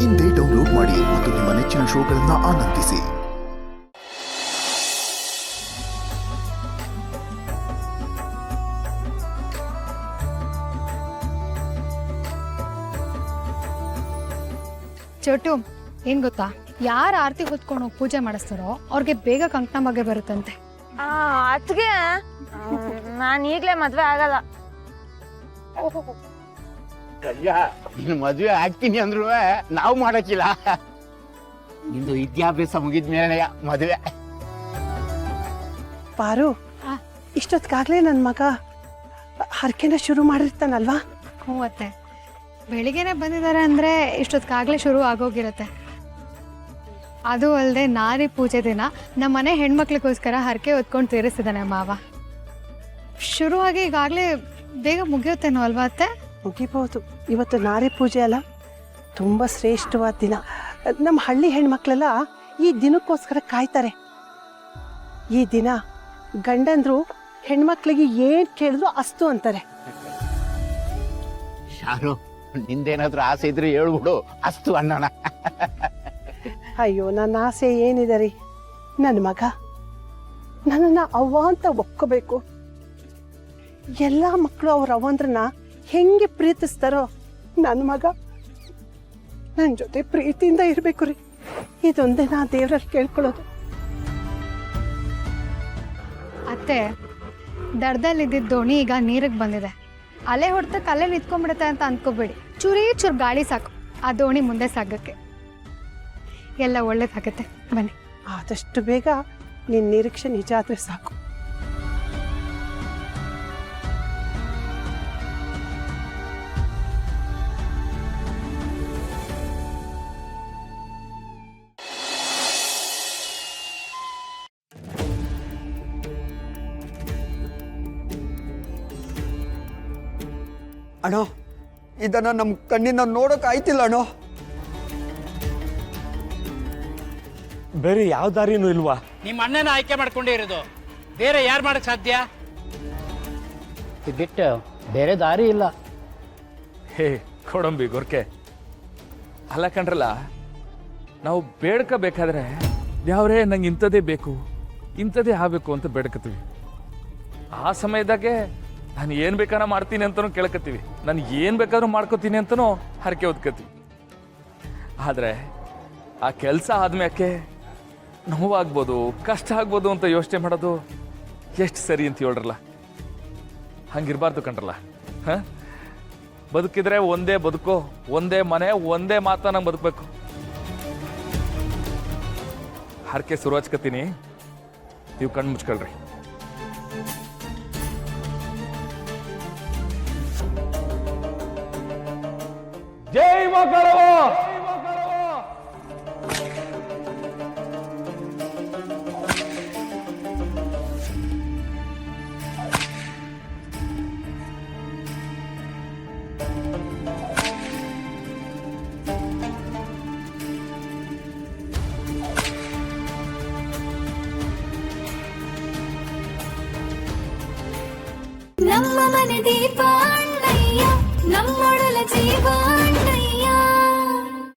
ಇಂದೇ ಡೌನ್ಲೋಡ್ ಮಾಡಿ ಮತ್ತು ನಿಮ್ಮ ನೆಚ್ಚಿನ ಶೋಗಳನ್ನು ಆನಂದಿಸಿ. ಚೋಟು, ಏನ್ ಗೊತ್ತಾ, ಯಾರು ಆರತಿ ಹೊತ್ಕೊಂಡು ಹೋಗಿ ಪೂಜೆ ಮಾಡಿಸ್ತಾರೋ ಅವ್ರಿಗೆ ಬೇಗ ಕಂಕಣ ಬಗ್ಗೆ ಬರುತ್ತಂತೆ. ಅದ್ಗೆ ನಾನು ಈಗ್ಲೇ ಮದ್ವೆ ಆಗಲ್ಲ. ನೀನು ಮದ್ವೆ ಆಗ್ತೀನಿ ಅಂದ್ರು ನಾವು ಮಾಡಕ್ಕಿಲ್ಲ. ನಿಂದು ವಿದ್ಯಾಭ್ಯಾಸ ಮುಗಿದ್ಮೇಲೆ ಮದ್ವೆ. ಪಾರು, ಇಷ್ಟೊತ್ತಿಗಾಗ್ಲೇ ನನ್ನ ಮಗ ಹರಕೆನ ಶುರು ಮಾಡಿರ್ತಾನಲ್ವಾ? ಹ್ಞೂ ಅತ್ತೆ, ಬೆಳಿಗ್ಗೆನೆ ಬಂದಿದ್ದಾರೆ ಅಂದ್ರೆ ಇಷ್ಟೊತ್ತಿಗಾಗ್ಲೇ ಶುರು ಆಗೋಗಿರತ್ತೆ. ಅದು ಅಲ್ಲದೆ ನಾರಿ ಪೂಜೆ ದಿನ ನಮ್ಮ ಮನೆ ಹೆಣ್ಮಕ್ಳಿಗೋಸ್ಕರ ಹರಕೆ ಹೊತ್ಕೊಂಡು ತೀರಿಸಿದಾನೆ ಮಾವ. ಶುರುವಾಗಿ ಈಗಾಗಲೇ ಬೇಗ ಮುಗಿಯುತ್ತೇನೋ ಅಲ್ವಾ ಅತ್ತೆ? ಮುಗಿಬಹುದು. ಇವತ್ತು ನಾರಿ ಪೂಜೆ ಅಲ್ಲ, ತುಂಬ ಶ್ರೇಷ್ಠವಾದ ದಿನ. ನಮ್ಮ ಹಳ್ಳಿ ಹೆಣ್ಮಕ್ಳೆಲ್ಲ ಈ ದಿನಕ್ಕೋಸ್ಕರ ಕಾಯ್ತಾರೆ. ಈ ದಿನ ಗಂಡಂದ್ರು ಹೆಣ್ಮಕ್ಳಿಗೆ ಏನು ಕೇಳಿದ್ರು ಅಸ್ತು ಅಂತಾರೆ. ಶಾರು, ನಿಂದೇನಾದ್ರೂ ಆಸೆ ಇದ್ರೆ ಹೇಳ್ಬಿಡು, ಅಸ್ತು ಅನ್ನೋಣ. ಅಯ್ಯೋ, ನನ್ನ ಆಸೆ ಏನಿದೆ ರೀ, ನನ್ನ ಮಗ ನನ್ನನ್ನು ಅವ್ವ ಅಂತ ಒಪ್ಕೋಬೇಕು. ಎಲ್ಲ ಮಕ್ಕಳು ಅವ್ರ ಅವ್ವಂದ್ರನ್ನ ಹೆಂಗೆ ಪ್ರೀತಿಸ್ತಾರೋ ನನ್ನ ಮಗ ನನ್ನ ಜೊತೆ ಪ್ರೀತಿಯಿಂದ ಇರಬೇಕು ರೀ. ಇದೊಂದೇ ನಾ ದೇವ್ರಲ್ಲಿ ಕೇಳ್ಕೊಳ್ಳೋದು. ಅತ್ತೆ, ದಡದಲ್ಲಿದ್ದ ದೋಣಿ ಈಗ ನೀರಿಗೆ ಬಂದಿದೆ. ಅಲೆ ಹೊಡೆತಕ್ಕೆ ಅಲ್ಲೇ ನಿಂತ್ಕೊಂಡ್ಬಿಡುತ್ತೆ ಅಂತ ಅಂದ್ಕೋಬೇಡಿ. ಚೂರು ಗಾಳಿ ಸಾಕು ಆ ದೋಣಿ ಮುಂದೆ ಸಾಗಕ್ಕೆ. ಎಲ್ಲ ಒಳ್ಳೇದಾಗತ್ತೆ, ಬನ್ನಿ. ಆದಷ್ಟು ಬೇಗ ನಿನ್ನ ನಿರೀಕ್ಷೆ ನಿಜ ಆದರೆ ಸಾಕು. ಅಣ್ಣೋ, ಇದನ್ನ ನಮ್ಮ ಕಣ್ಣಿನ ನೋಡೋಕೆ ಆಯ್ತಿಲ್ಲ ಅಣ್ಣೋ. ಬೇರೆ ಯಾವ ದಾರಿನೂ ಇಲ್ವಾ? ನಿಮ್ಮ ಅಣ್ಣನ ಆಯ್ಕೆ ಮಾಡ್ಕೊಂಡೇ ಇರೋದು, ಬೇರೆ ಯಾರು ಮಾಡಕ್ ಸಾಧ್ಯ? ಬಿಟ್ಟು ಬೇರೆ ದಾರಿ ಇಲ್ಲ. ಹೇ ಕೊಡಂಬಿ ಗೊರ್ಕೆ, ಅಲ್ಲ ಕಣ್ರಲ್ಲ, ನಾವು ಬೇಡ್ಕೋಬೇಕಾದ್ರೆ ಯಾವ್ರೇ ನಂಗೆ ಇಂಥದ್ದೇ ಬೇಕು, ಇಂಥದ್ದೇ ಆಗಬೇಕು ಅಂತ ಬೇಡ್ಕತ್ತೀವಿ. ಆ ಸಮಯದಾಗೆ ನಾನು ಏನು ಬೇಕಾದ್ರೂ ಮಾಡ್ತೀನಿ ಅಂತಲೂ ಕೇಳ್ಕತ್ತೀವಿ, ನಾನು ಏನು ಬೇಕಾದ್ರೂ ಮಾಡ್ಕೋತೀನಿ ಅಂತಲೂ ಹರಕೆ ಹೊತ್ಕತ್ತೀವಿ. ಆದರೆ ಆ ಕೆಲಸ ಆದ್ಮ್ಯಾಕೆ ನೋವಾಗ್ಬೋದು, ಕಷ್ಟ ಆಗ್ಬೋದು ಅಂತ ಯೋಚನೆ ಮಾಡೋದು ಎಷ್ಟು ಸರಿ ಅಂತ ಹೇಳ್ರಲ್ಲ. ಹಂಗಿರ್ಬಾರ್ದು ಕಣ್ರಲ್ಲ. ಹಾಂ, ಬದುಕಿದ್ರೆ ಒಂದೇ ಬದುಕೋ, ಒಂದೇ ಮನೆ, ಒಂದೇ ಮಾತನ್ನ ಬದುಕಬೇಕು. ಹರಕೆ ಶುರು ಹಚ್ಕತ್ತೀನಿ, ನೀವು ಕಣ್ಣು ಮುಚ್ಕೊಳ್ರಿ. ಜೈ ಮಕ್ಕಳು. ನಮ್ಮ ಮನೆ ದೀಪ ಅಣ್ಣಯ್ಯ, ನಮ್ಮೊಡಲ ಜೀವ